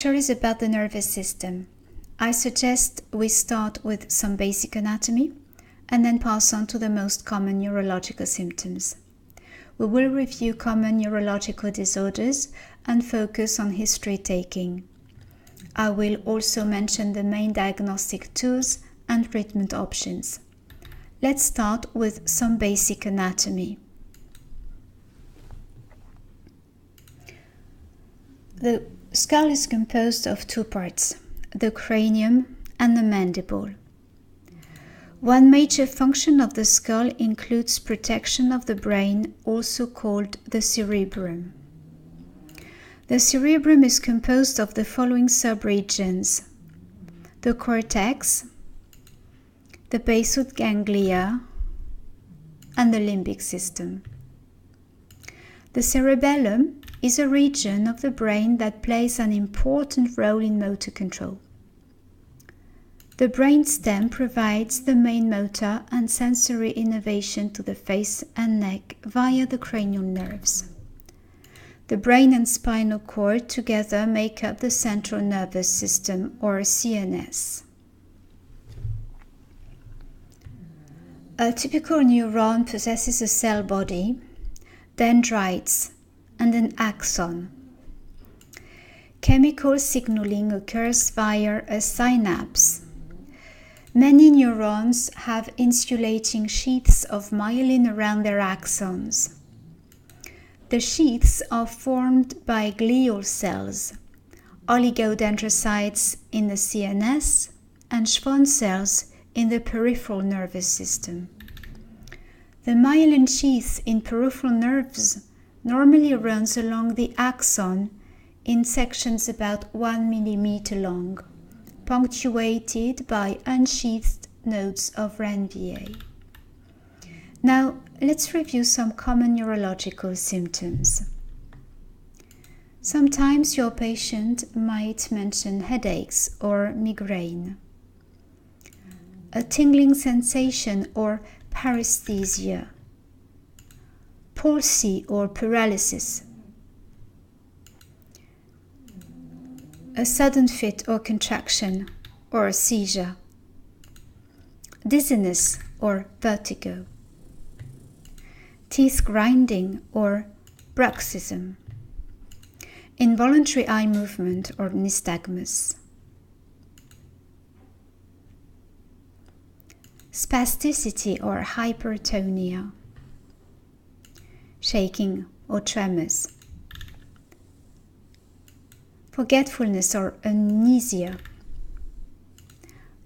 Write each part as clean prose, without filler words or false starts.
Is about the nervous system. I suggest we start with some basic anatomy and then pass on to the most common neurological symptoms. We will review common neurological disorders and focus on history taking. I will also mention the main diagnostic tools and treatment options. Let's start with some basic anatomy. The skull is composed of two parts, the cranium and the mandible. One major function of the skull includes protection of the brain, also called the cerebrum. The cerebrum is composed of the following subregions: the cortex, the basal ganglia, and the limbic system. The cerebellum is a region of the brain that plays an important role in motor control. The brain stem provides the main motor and sensory innervation to the face and neck via the cranial nerves. The brain and spinal cord together make up the central nervous system, or CNS. A typical neuron possesses a cell body, dendrites, and an axon. Chemical signaling occurs via a synapse. Many neurons have insulating sheaths of myelin around their axons. The sheaths are formed by glial cells, oligodendrocytes in the CNS, and Schwann cells in the peripheral nervous system. The myelin sheath in peripheral nerves normally runs along the axon in sections about 1 millimeter long, punctuated by unsheathed nodes of Ranvier. Now, let's review some common neurological symptoms. Sometimes your patient might mention headaches or migraine, a tingling sensation or paresthesia, palsy or paralysis, a sudden fit or contraction or a seizure, dizziness or vertigo, teeth grinding or bruxism, involuntary eye movement or nystagmus, spasticity or hypertonia, shaking or tremors, forgetfulness or amnesia,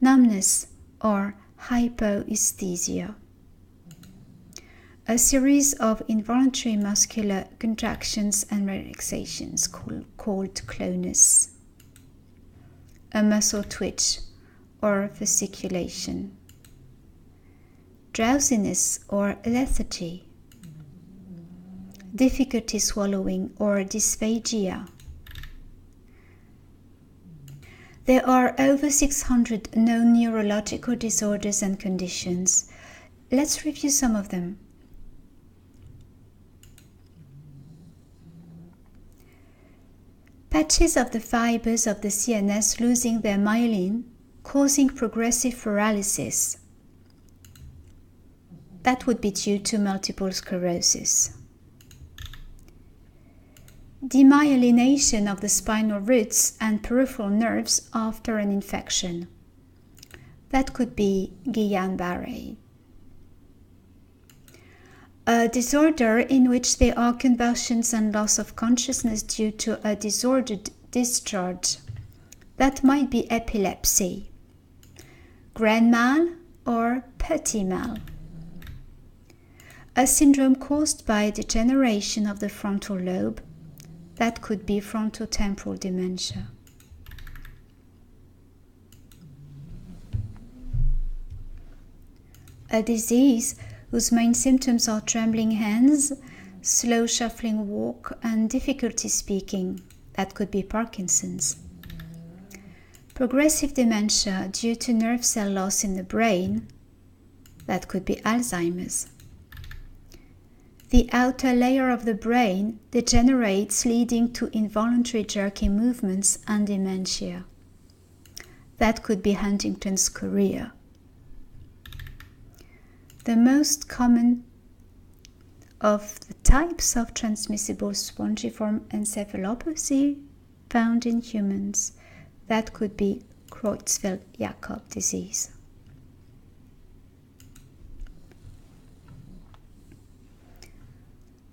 numbness or hypoesthesia, a series of involuntary muscular contractions and relaxations called clonus, a muscle twitch or fasciculation, drowsiness or lethargy, difficulty swallowing or dysphagia. There are over 600 known neurological disorders and conditions. Let's review some of them. Patches of the fibers of the CNS losing their myelin, causing progressive paralysis. That would be due to multiple sclerosis. Demyelination of the spinal roots and peripheral nerves after an infection. That could be Guillain-Barré. A disorder in which there are convulsions and loss of consciousness due to a disordered discharge. That might be epilepsy, grand mal or petit mal. A syndrome caused by degeneration of the frontal lobe. That could be frontotemporal dementia. A disease whose main symptoms are trembling hands, slow shuffling walk, and difficulty speaking. That could be Parkinson's. Progressive dementia due to nerve cell loss in the brain. That could be Alzheimer's. the outer layer of the brain degenerates, leading to involuntary jerky movements and dementia. That could be Huntington's chorea. The most common of the types of transmissible spongiform encephalopathy found in humans, that could be Creutzfeldt-Jakob disease.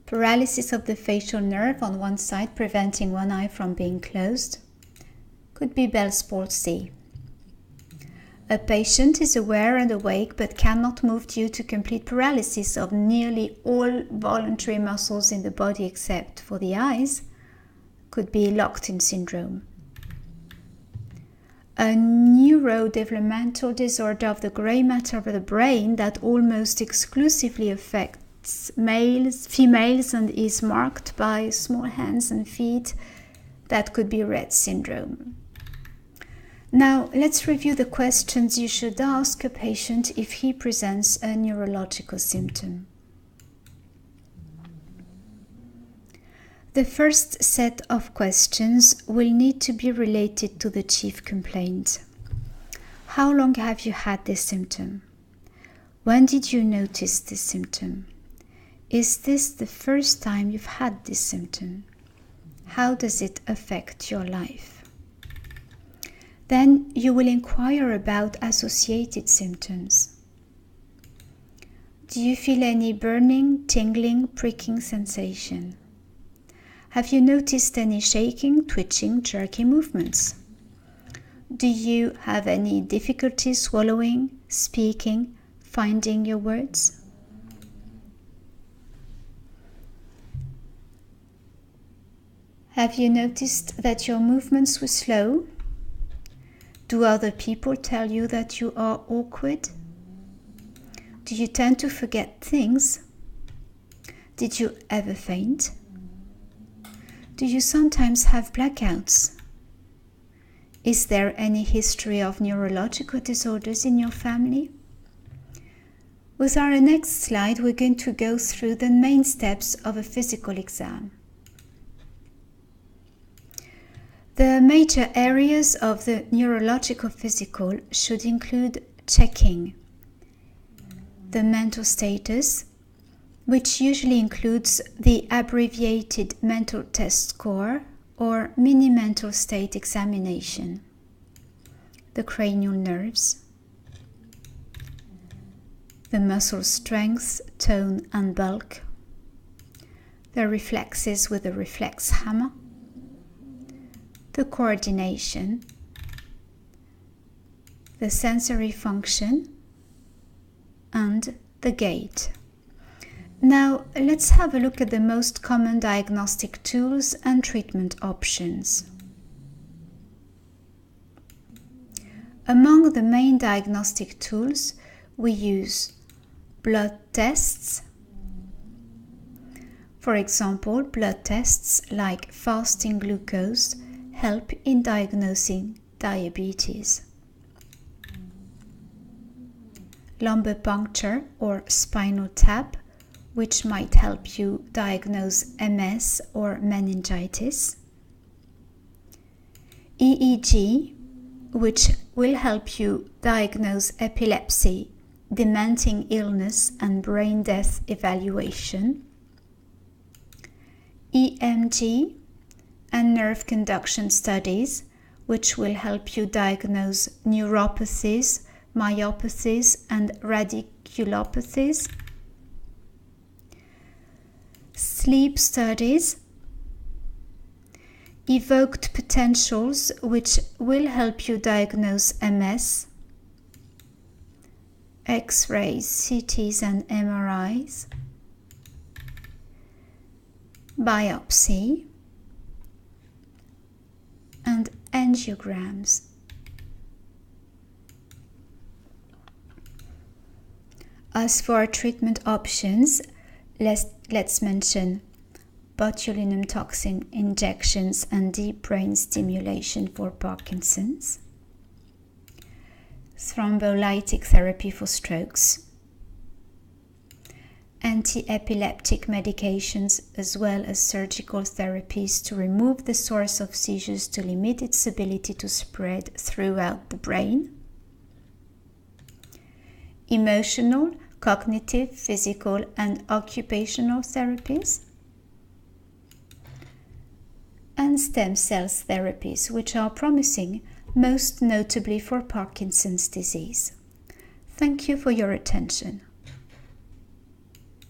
Paralysis of the facial nerve on one side, preventing one eye from being closed, could be Bell's palsy. A patient is aware and awake but cannot move due to complete paralysis of nearly all voluntary muscles in the body except for the eyes, could be locked-in syndrome. A neurodevelopmental disorder of the grey matter of the brain that almost exclusively affects females and is marked by small hands and feet, that could be Rett syndrome. Now, let's review the questions you should ask a patient if he presents a neurological symptom. The first set of questions will need to be related to the chief complaint. How long have you had this symptom? When did you notice this symptom? Is this the first time you've had this symptom? How does it affect your life? Then you will inquire about associated symptoms. Do you feel any burning, tingling, pricking sensation? Have you noticed any shaking, twitching, jerky movements? Do you have any difficulty swallowing, speaking, finding your words? Have you noticed that your movements were slow? Do other people tell you that you are awkward? Do you tend to forget things? Did you ever faint? Do you sometimes have blackouts? Is there any history of neurological disorders in your family? With our next slide, we're going to go through the main steps of a physical exam. The major areas of the neurological physical should include checking the mental status, which usually includes the abbreviated mental test score or mini mental state examination, the cranial nerves, the muscle strength, tone and bulk, the reflexes with the reflex hammer, the coordination, the sensory function, and the gait. Now, let's have a look at the most common diagnostic tools and treatment options. Among the main diagnostic tools, we use blood tests. For example, blood tests like fasting glucose help in diagnosing diabetes. Lumbar puncture or spinal tap, which might help you diagnose MS or meningitis. EEG, which will help you diagnose epilepsy, dementing illness and brain death evaluation. EMG and nerve conduction studies, which will help you diagnose neuropathies, myopathies, and radiculopathies. Sleep studies, evoked potentials, which will help you diagnose MS, X-rays, CTs, and MRIs, biopsy, and angiograms. As for treatment options, let's mention botulinum toxin injections and deep brain stimulation for Parkinson's, thrombolytic therapy for strokes, anti-epileptic medications as well as surgical therapies to remove the source of seizures to limit its ability to spread throughout the brain. Emotional, cognitive, physical, and occupational therapies. And stem cells therapies, which are promising, most notably for Parkinson's disease. Thank you for your attention.